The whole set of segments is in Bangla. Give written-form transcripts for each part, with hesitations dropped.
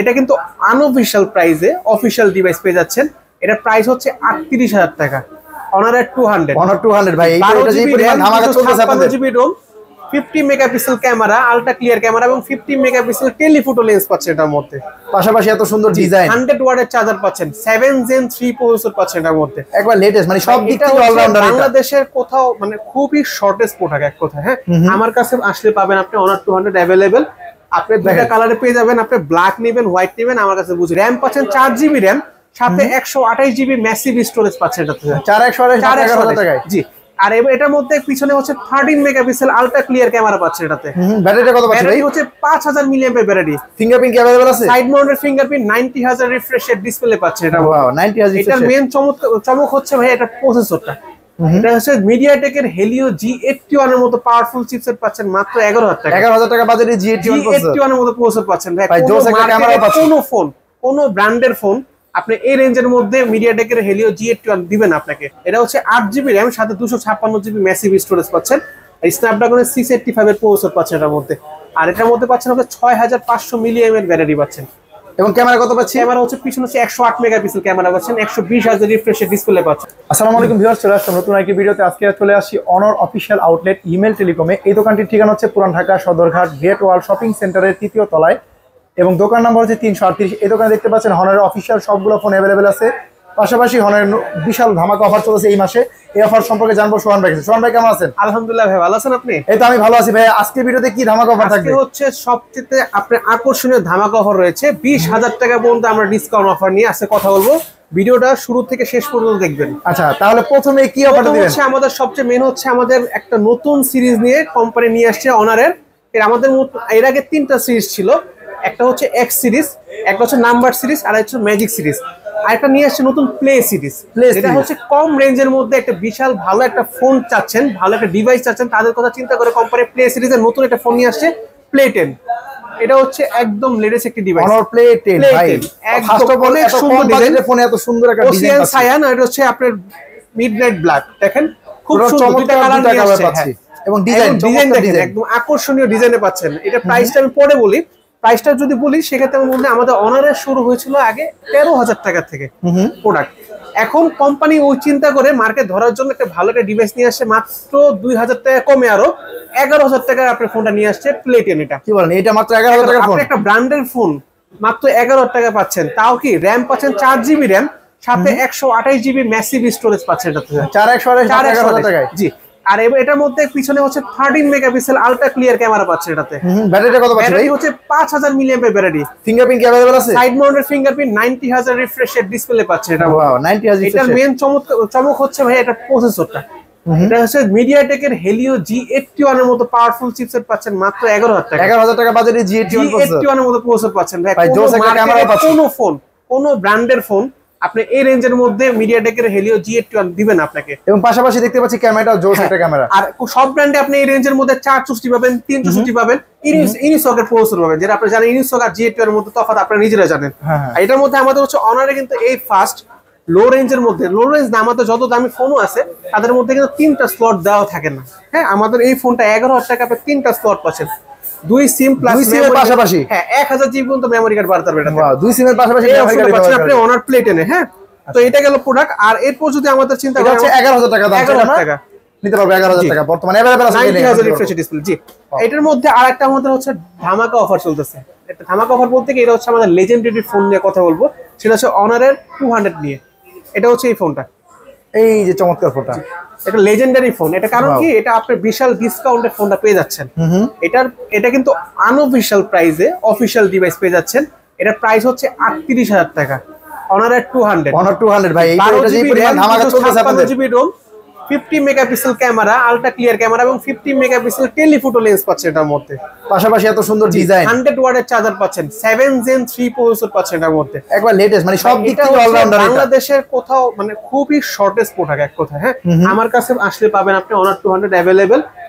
এটা কিন্তু আনঅফিশিয়াল প্রাইসে অফিশিয়াল ডিভাইস পেয়ে যাচ্ছেন। এটা প্রাইস হচ্ছে ৩৮,০০০ টাকা। অনার 200 ভাই এইটা যেই পরিমাণ ধামাকা চলতেছে আপনাদের। 5GB ROM, 50 megapixel camera, ultra clear camera এবং 50 মেগাপিক্সেল টেলিফোটো লেন্স পাচ্ছেন এটার মধ্যে। পাশাপাশি এত সুন্দর ডিজাইন, 100 ওয়াটের চার্জার পাচ্ছেন, 7 Gen 3 প্রসেসর পাচ্ছেন এটার মধ্যে। একবার লেটেস্ট, মানে সব দিক থেকে অলরাউন্ডার। বাংলাদেশের কোথাও মানে খুবই শর্টেস্ট প্রোডাক্ট এক কথা। হ্যাঁ, আমার কাছে আসলে পাবেন আপনি অনার 200 अवेलेबल। আপনি দুটো কালারে পেয়ে যাবেন, আপনি ব্ল্যাক নেবেন, হোয়াইট নেবেন, আমার কাছে বুঝি। র‍্যাম পাচ্ছেন 4GB র‍্যাম, সাথে 128GB ম্যাসিভ স্টোরেজ পাচ্ছেন এটাতে। 4,128 টাকায়। জি। আর এটার মধ্যে পিছনে হচ্ছে 13 মেগাপিক্সেল আলট্রা ক্লিয়ার ক্যামেরা পাচ্ছেন এটাতে। ব্যাটারিটা কত পাচ্ছেন? ব্যাটারি হচ্ছে 5000 মিলিঅ্যাম্পিয়ার ব্যাটারি। ফিঙ্গারপ্রিন্ট কি अवेलेबल আছে? সাইড মাউন্টেড ফিঙ্গারপ্রিন্ট, 90000 রিফ্রেশের ডিসপ্লে পাচ্ছেন এটা। ওয়াও, 90000 এটার মেইন চমক হচ্ছে ভাই এটা প্রসেসরটা। এটা হচ্ছে মিডিয়াটেকের হেলিও G81 এর মতো পাওয়ারফুল চিপসেট পাচ্ছেন মাত্র 11000 টাকা। 11000 টাকা বাজেটে G81 এর মতো প্রসেসর পাচ্ছেন ভাই। কোন ব্র্যান্ডের ফোন আপনি এই রেঞ্জের মধ্যে মিডিয়াটেকের হেলিও G81 দিবেন আপনাকে। এটা হচ্ছে 8GB র‍্যাম, সাথে 256GB ম্যাসিভ স্টোরেজ পাচ্ছেন। স্ন্যাপড্রাগনের 685 এর প্রসেসর পাচ্ছেন এটার মধ্যে। আর এটার মধ্যে পাচ্ছেন হচ্ছে 6500 মিলিঅ্যাম্পিয়ার ব্যাটারি পাচ্ছেন। এবং ক্যামেরা কত পাচ্ছি? ক্যামেরা হচ্ছে পিছনে হচ্ছে 108 মেগাপিক্সেল ক্যামেরা পাচ্ছেন, 120,000 রিফ্রেশের ডিসপ্লে পাচ্ছেন। আসসালামু আলাইকুম ভিউয়ার্স, চলে আসলাম নতুন একটি ভিডিওতে। আজকে চলে আসি অনর অফিশিয়াল আউটলেট ইমেল টেলিকমে। এই দোকানটির ঠিকানা হচ্ছে পুরান ঢাকা সদরঘাট গ্রেট ওয়াল শপিং সেন্টারের 3য় তলায় এবং দোকান নাম্বার হচ্ছে 338। এই দোকানে দেখতে পাচ্ছেন হনারের অফিশিয়াল সবগুলো ফোন अवेलेबल আছে। পাশাপাশি হনারের বিশাল ধামাকা অফার চলছে এই মাসে। এই অফার সম্পর্কে জানবো সোহান ভাই। সোহান ভাই কেমন আছেন? আলহামদুলিল্লাহ ভাই, ভালো আছেন আপনি? এই তো আমি ভালো আছি ভাই। আজকে ভিডিওতে কি ধামাকা অফার থাকবে? আজকে হচ্ছে সবচেয়ে আপনার আকর্ষণীয় ধামাকা অফার রয়েছে। 20,000 টাকা পর্যন্ত আমরা ডিসকাউন্ট অফার নিয়ে আজকে কথা বলবো। ভিডিওটা শুরু থেকে শেষ পর্যন্ত দেখবেন। আচ্ছা, তাহলে প্রথমে কি অফারটা দিবেন? হচ্ছে আমাদের সবচেয়ে মেন হচ্ছে আমাদের একটা নতুন সিরিজ নিয়ে কোম্পানি নিয়ে আসছে অনারের। আমাদের এর আগে 3টা সিরিজ ছিল। একটা হচ্ছে এক্স সিরিজ, একটা হচ্ছে নাম্বার সিরিজ, আর একটা হচ্ছে ম্যাজিক সিরিজ। আর একটা নিয়ে আসছে নতুন প্লে সিরিজ। এটা হচ্ছে কম রেঞ্জের মধ্যে একটা বিশাল ভালো একটা ফোন চাচ্ছেন, ভালো একটা ডিভাইস চাচ্ছেন, তাদের কথা চিন্তা করে কোম্পানি প্লে সিরিজের নতুন একটা ফোন নিয়ে আসছে, প্লে 10। এটা হচ্ছে একদম লেটেস্ট একটা ডিভাইস, অনর প্লে 10 ভাই। ফার্স্ট অফ অল এত কম বাজেটের ফোনে এত সুন্দর একটা ডিজাইন আছে। সায়ান, আর এটা হচ্ছে আপনার মিডনাইট ব্ল্যাক। দেখেন খুব সুন্দর দুটো কালার পাচ্ছি এবং ডিজাইন দেখেন একদম আকর্ষণীয় ডিজাইনে পাচ্ছেন। এটা প্রাইসটা আমি পরে বলি। প্রাইসটা যদি বলি সেক্ষেত্রে আমাদের অনারের শুরু হয়েছিল আগে 13,000 টাকা থেকে প্রোডাক্ট। এখন কোম্পানি ওই চিন্তা করে মার্কেট ধরার জন্য একটা ভালো একটা ডিভাইস নিয়ে আসছে, মাত্র 2,000 টাকা কমে আরো 11,000 টাকায় আপনার ফোনটা নিয়ে আসছে, প্লে 10। এটা কি বলেন? এটা মাত্র 11,000 টাকার ফোন? একটা ব্র্যান্ডের ফোন মাত্র 11,000 টাকা পাচ্ছেন। তাও কি র‍্যাম পাচ্ছেন 4GB র‍্যাম, সাথে 128GB ম্যাসিভ স্টোরেজ পাচ্ছেন এটাতে। 4,128 টাকায়। জি। আর এটার মধ্যে পিছনে হচ্ছে 13 মেগাপিক্সেল আলট্রা ক্লিয়ার ক্যামেরা পাচ্ছেন এটাতে। ব্যাটারিটা কত পাচ্ছেন? ব্যাটারি হচ্ছে 5000 মিলিঅ্যাম্পিয়ার ব্যাটারি। ফিঙ্গারপ্রিন্ট কি अवेलेबल আছে? সাইড মাউন্টেড ফিঙ্গারপ্রিন্ট, 90000 রিফ্রেশের ডিসপ্লে পাচ্ছেন এটা। ওয়াও, 90000 এটার মেইন চমক হচ্ছে ভাই এটা প্রসেসরটা। এটা হচ্ছে মিডিয়াটেকের হেলিও G81 এর মতো পাওয়ারফুল চিপসেট পাচ্ছেন মাত্র 11,000 টাকা। 11,000 টাকা বাজেটে G81 এর মতো প্রসেসর পাচ্ছেন ভাই। কোন ব্র্যান্ডের ফোন আপনি এই রেঞ্জের মধ্যে মিডিয়াটেকের হেলিও G81 দিবেন আপনাকে। এবং পাশাপাশি দেখতে পাচ্ছি ক্যামেরাটাও জোস একটা ক্যামেরা। আর সব ব্র্যান্ডে আপনি এই রেঞ্জের মধ্যে 464 পাবেন, 364 পাবেন, ইনিসকের প্রসেসর পাবেন। যেটা আপনি জানেন ইনিসক আর G81 এর মধ্যে তফাৎ আপনারা নিজেরা জানেন। এটার মধ্যে আমাদের হচ্ছে অনারে কিন্তু এই ফার্স্ট লো রেঞ্জের মধ্যে, লো রেঞ্জ না আমাদের যত দামি ফোনও আছে তাদের মধ্যে কিন্তু 3টা স্লট দেওয়া থাকে না। হ্যাঁ, আমাদের এই ফোনটা 11,000 টাকা আপনি 3টা স্লট পাচ্ছেন। 2 সিম প্লাস সিমের পাশাপাশি 1000 জিবি পর্যন্ত মেমরি কার্ড বাড়তে পারবে। ওয়াও, 2 সিমের পাশাপাশি মেমরি কার্ড পাচ্ছেন আপনি অনার প্লে 10 এ। হ্যাঁ, তো এটা গেল প্রোডাক্ট। আর এরপর যদি আমাদের চিন্তা করা হচ্ছে 11,000 টাকা দাম, 11,000 টাকা নিতে পারবে। 11,000 টাকা বর্তমানে अवेलेबल আছে। 90000 রিফ্রেশ ডিসপ্লে। জি। এটার মধ্যে আরেকটা আমাদের হচ্ছে ধামাকা অফার চলতেছে। এটা ধামাকা অফার বলতে কি, এটা হচ্ছে আমাদের লেজেন্ডারি ফোন নিয়ে কথা বলবো। সেটা হচ্ছে অনারের 200 নিয়ে। এটা হচ্ছে এই ফোনটা, এই যে চমৎকার ফোনটা। এটা লেজেন্ডারি ফোন। এটা কারণ কি, এটা আপনি বিশাল ডিসকাউন্টে ফোনটা পেয়ে যাচ্ছেন। এটা কিন্তু আনঅফিশিয়াল প্রাইসে অফিশিয়াল ডিভাইস পেয়ে যাচ্ছেন। এটা প্রাইস হচ্ছে 38,000 টাকা। অনারের 200 ভাই এইটা যেই পরিমাণ ধামাকা চলতেছে আপনাদের। 5GB ROM, 50 megapixel camera, ultra clear camera এবং 50 মেগাপিক্সেল টেলিফোটো লেন্স পাচ্ছেন এটার মধ্যে। পাশাপাশি এত সুন্দর ডিজাইন, 100 ওয়াটের চার্জার পাচ্ছেন, 7 Gen 3 প্রসেসর পাচ্ছেন এটার মধ্যে। একবার লেটেস্ট, মানে সব দিক থেকে অলরাউন্ডার। বাংলাদেশের কোথাও মানে খুবই শর্টেস্ট প্রোডাক্ট এক কথা। হ্যাঁ, আমার কাছে আসলে পাবেন আপনি অনার 200 अवेलेबल।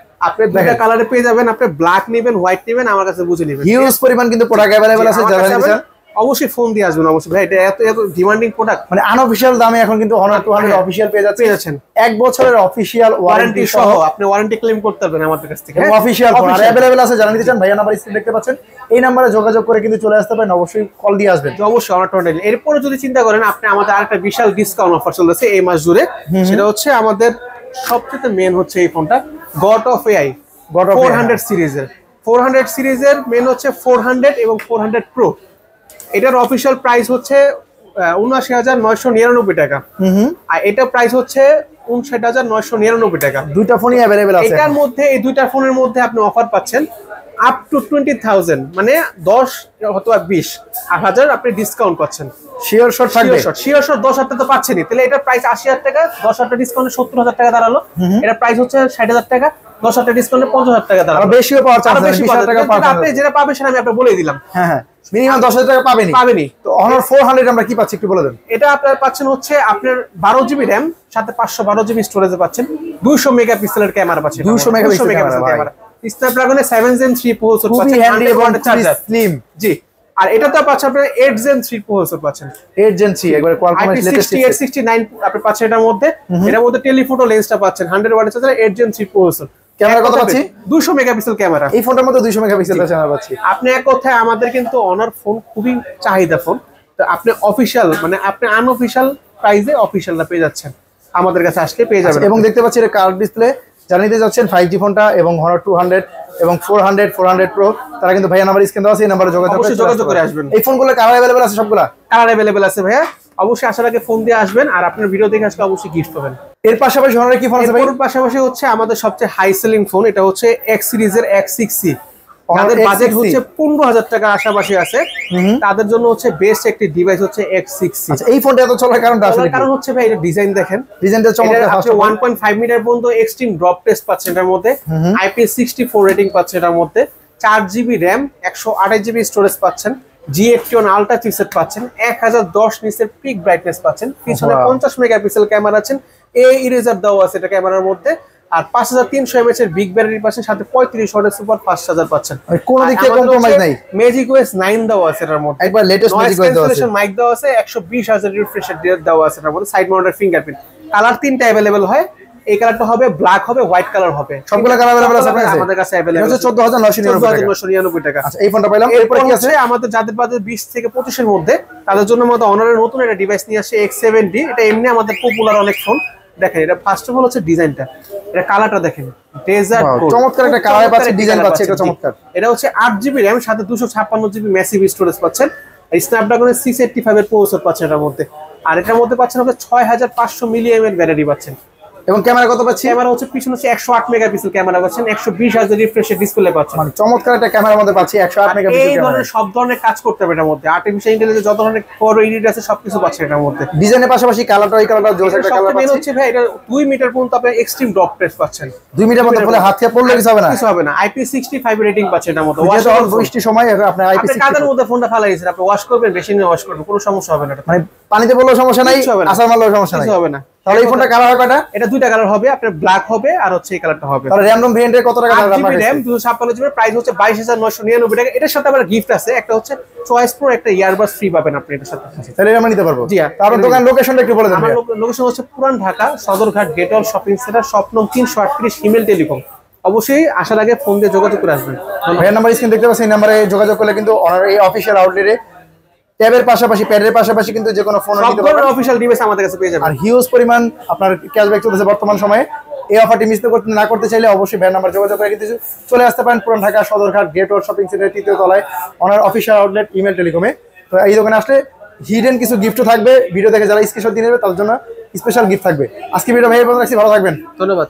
আপনি দুটো কালারে পেয়ে যাবেন, আপনি ব্ল্যাক নেবেন, হোয়াইট নেবেন, আমার কাছে বুঝে নেবেন। হিউজ পরিমাণ কিন্তু প্রোডাক্ট अवेलेबल আছে। যারা নিছেন অবশ্যই ফোন দিয়ে আসবেন অবশ্যই ভাই। এটা এত ডিমান্ডিং প্রোডাক্ট, মানে আনঅফিশিয়াল দামে এখন কিন্তু অনার 200 অফিশিয়াল পেয়ে যাচ্ছেন। 1 বছরের অফিশিয়াল ওয়ারেন্টি সহ আপনি ওয়ারেন্টি ক্লেম করতে পারবেন আমাদের কাছ থেকে। অফিশিয়াল ফোন আর अवेलेबल আছে। যারা নিতে চান ভাইয়া নাম্বার স্ক্রিন দেখতে পাচ্ছেন, এই নাম্বারে যোগাযোগ করে কিন্তু চলে আসতে পারেন, অবশ্যই কল দিয়ে আসবেন। অবশ্যই অনার টোটাল। এরপরে যদি চিন্তা করেন আপনি, আমাদের আরেকটা বিশাল ডিসকাউন্ট অফার চলতেছে এই মাস জুড়ে। সেটা হচ্ছে আমাদের সবচেয়ে মেন হচ্ছে এই ফোনটা গড অফ এআই 400 সিরিজের। 400 সিরিজের মেন হচ্ছে 400 এবং 400 প্রো। এটার অফিসিয়াল প্রাইস হচ্ছে ৭৯,৯৯৯ টাকা। আর এটা প্রাইস হচ্ছে ৫৯,৯৯৯ টাকা। দুইটা ফোনই अवेलेबल আছে। এটার মধ্যে, এই দুইটা ফোনের মধ্যে আপনি অফার পাচ্ছেন আপ টু 20,000, মানে 10 অথবা 20,000 আপনি ডিসকাউন্ট পাচ্ছেন। শিওর শট থাকবে, শিওর শট 10,000 তো পাচ্ছেনই। তাহলে এটা প্রাইস ৮০,০০০ টাকা, 10,000 ডিসকাউন্টে ৭০,০০০ টাকা দাঁড়ালো। এটা প্রাইস হচ্ছে ৬০,০০০ টাকা, 10,000 ডিসকাউন্টে ৫০,০০০ টাকা দাঁড়ালো। বেশিও পাওয়ার চান্স আছে, ২০,০০০ টাকা পাবেন। আপনি যেটা পাবেন সেটা আমি আপনাকে বলে দিলাম। হ্যাঁ হ্যাঁ, মিনিমাম 10,০০০ টাকা পাবেনই। তো Honor 400 আমরা কি পাচ্ছি একটু বলে দেন। এটা আপনারা পাচ্ছেন হচ্ছে আপনার 12 জিবি র্যাম, সাথে 512 জিবি স্টোরেজে পাচ্ছেন, 200 মেগাপিক্সেলের ক্যামেরা পাচ্ছেন। 200 মেগাপিক্সেলের ক্যামেরা, স্ন্যাপড্রাগনের 7 Gen 3 প্রসেসর পাচ্ছেন, 100 ওয়াটের চার্জার। স্লিম, জি। আর এটা তো পাচ্ছেন আপনারা 8 Gen 3 প্রসেসর পাচ্ছেন, 8 Gen 3 একবারে কোয়ালকমের লেটেস্ট 869 আপনি পাচ্ছেন। এটার মধ্যে টেলিফোটো লেন্সটা পাচ্ছেন, 100 ওয়াটের চার্জার, 8 Gen 3 প্রসেসর। ক্যামেরা কত পাচ্ছি? 200 মেগাপিক্সেল ক্যামেরা। এই ফোনটার মধ্যে 200 মেগাপিক্সেলের ক্যামেরা পাচ্ছি। আপনি এক কথায় আমাদের কিন্তু অনার ফোন খুবই চাহিদা ফোন। তো আপনি অফিশিয়াল, মানে আপনি আনঅফিশিয়াল প্রাইসে অফিশিয়ালটা পেয়ে যাচ্ছেন, আমাদের কাছে আসলে পেয়ে যাবেন। এবং দেখতে পাচ্ছি এটা কার্ভ ডিসপ্লে, যারা নিতে যাচ্ছেন 5G ফোনটা এবং Honor 200 এবং 400 Pro, তারা কিন্তু ভাইয়া নাম্বার স্ক্রিন দেওয়া আছে, এই নাম্বারে যোগাযোগ করে আসবেন। এই ফোনগুলো কালার अवेलेबल আছে, সবগুলা কালার अवेलेबल আছে ভাইয়া। অবশ্যই আসার আগে ফোন দিয়ে আসবেন, আর আপনার ভিডিও দেখে আসলে অবশ্যই গিফট পাবেন। এর পাশাপাশি Honor কি ফোন আছে ভাই? এর পাশাপাশি হচ্ছে আমাদের সবচেয়ে হাই সেলিং ফোন, এটা হচ্ছে X সিরিজের X6C। যাদের বাজেট হচ্ছে 15,000 টাকার আশেপাশে আছে, তাদের জন্য হচ্ছে বেস্ট একটি ডিভাইস হচ্ছে X6C। আচ্ছা, এই ফোনটা এত চলার কারণটা আসলে কারণ হচ্ছে ভাই এটা ডিজাইন দেখেন, ডিজাইনটা চমৎকার। 1.5 মিটার পর্যন্ত এক্সট্রিম ড্রপ টেস্ট পাচ্ছেন এটার মধ্যে, IP64 রেটিং পাচ্ছেন এটার মধ্যে, 4 জিবি র্যাম, 128 জিবি স্টোরেজ পাচ্ছেন, G81 আলট্রা চিপসেট পাচ্ছেন, 1010 নিটসের পিক ব্রাইটনেস পাচ্ছেন, পিছনে 50 মেগাপিক্সেল ক্যামেরা আছেন, ইরেজার দেওয়া আছে এটা ক্যামেরার মধ্যে, আর 5300 mAh এর বিগ ব্যাটারি পাচ্ছেন, সাথে 35 ওয়াটের সুপার ফাস্ট চার্জার পাচ্ছেন। কোন দিক থেকে কম্প্রোমাইজ নাই। ম্যাজিক ওএস 9 দেওয়া আছে এটার মধ্যে, একবার লেটেস্ট ম্যাজিক ওএস দেওয়া আছে, মাইক দেওয়া আছে, 120,000 রিফ্রেশ রেট দেওয়া আছে এটার মধ্যে, সাইড মাউন্টেড ফিঙ্গারপ্রিন্ট। কালার 3টা अवेलेबल হয়, এই কালারটা হবে ব্ল্যাক হবে, হোয়াইট কালার হবে, সবগুলো কালার अवेलेबल আছে আমাদের কাছে अवेलेबल আছে। 14,999 টাকা। আচ্ছা, এই ফোনটা পাইলাম। এরপর কি আছে আমাদের যাদের বাজেট 20 থেকে 25 এর মধ্যে, তাদের জন্য আমাদের অনারের নতুন একটা ডিভাইস নিয়ে আসছে X7D। এটা এমনি আমাদের পপুলার অনেক ফোন। দেখেন এটা ফার্স্ট অফ অল হচ্ছে ডিজাইনটা, এটা কালারটা দেখেন, ডেজার্ট গোল্ড, চমৎকার একটা কালার পাচ্ছে, ডিজাইন পাচ্ছে, এটা চমৎকার। এটা হচ্ছে 8 জিবি র‍্যাম, সাথে 256 জিবি ম্যাসিভ স্টোরেজ পাচ্ছেন, স্ন্যাপড্রাগনের 685 এর প্রসেসর পাচ্ছেন এটার মধ্যে, আর এটার মধ্যে পাচ্ছেন আপনি 6500 মিলিঅ্যাম্পিয়ার ব্যাটারি পাচ্ছেন। এবং ক্যামেরা কত পাচ্ছি? ক্যামেরা হচ্ছে পিছনে হচ্ছে 108 মেগাপিক্সেল ক্যামেরা পাচ্ছেন, 120,000 রিফ্রেশের ডিসপ্লে পাচ্ছেন। মানে চমৎকার একটা ক্যামেরার মধ্যে পাচ্ছি 108 মেগাপিক্সেল এই ক্যামেরা। ধরনের সব ধরনের কাজ করতে হবে এটার মধ্যে, আর্টিফিশিয়াল ইন্টেলিজেন্স যত ধরনের ফটো এডিট আছে সবকিছু পাচ্ছেন এটার মধ্যে। ডিজাইনের পাশাপাশি কালারটা, এই কালারটা জোস একটা কালার পাচ্ছি। হচ্ছে ভাই এটা 2 মিটার পর্যন্ত আপনি এক্সট্রিম ড্রপ টেস্ট পাচ্ছেন, 2 মিটার মতো বলে হাত দিয়ে পড়লে কিছু হবে না, কিছু হবে না। IP65 রেটিং পাচ্ছেন এটার মধ্যে। ওয়াশ অন বৃষ্টির সময় আপনি আপনি কাদের মধ্যে ফোনটা ফালাইছেন, আপনি ওয়াশ করবেন, মেশিনে ওয়াশ করবেন, কোনো সমস্যা হবে না। মানে পানিতে পড়লেও সমস্যা নাই, আসার মারলেও সমস্যা নাই, কিছু হবে না। তাহলে এই ফোনটা কালার হবে কয়টা? এটা দুইটা কালার হবে, আপনার ব্ল্যাক হবে আর হচ্ছে এই কালারটা হবে। তাহলে র‍্যাম ভেরিয়েন্টের কত টাকা দাম রাখবেন? র‍্যাম 256 জিবি, প্রাইস হচ্ছে 22,999 টাকা। এটার সাথে আবার গিফট আছে, একটা হচ্ছে চয়েস প্রো একটা ইয়ারবাডস ফ্রি পাবেন আপনি এটার সাথে। তাহলে আমরা নিতে পারবো। জি। তারপর দোকান লোকেশনটা একটু বলে দেন। আমার লোকেশন হচ্ছে পুরান ঢাকা সদরঘাট গেটওয়াল শপিং সেন্টার, শপ নং 338, হিমেল টেলিকম। অবশ্যই আসার আগে ফোন দিয়ে যোগাযোগ করে আসবেন। ভাইয়ের নাম্বার স্ক্রিন দেখতে পাচ্ছেন, এই নাম্বারে যোগাযোগ করলে কিন্তু অনার এই অফিশিয়াল আউটলেটে ট্যাবের পাশাপাশি প্যাডের পাশাপাশি কিন্তু যে কোনো ফোন নিতে পারবেন, অফিশিয়াল ডিভাইস আমাদের কাছে পেয়ে যাবেন। আর হিউজ পরিমাণ আপনার ক্যাশব্যাক চলতেছে বর্তমান সময়ে। এই অফারটি মিস না করতে চাইলে অবশ্যই ভাইয়ের নাম্বার যোগাযোগ করে কিন্তু চলে আসতে পারেন পুরান ঢাকা সদরঘাট গেটওয়াল শপিং সেন্টারের 3য় তলায় অনার অফিশিয়াল আউটলেট ইমেল টেলিকমে। তো এই দোকানে আসলে হিডেন কিছু গিফটও থাকবে, ভিডিও দেখে যারা স্ক্রিনশট দিয়ে নেবে তার জন্য স্পেশাল গিফট থাকবে। আজকে ভিডিও ভাই বন্ধ রাখছি, ভালো থাকবেন, ধন্যবাদ।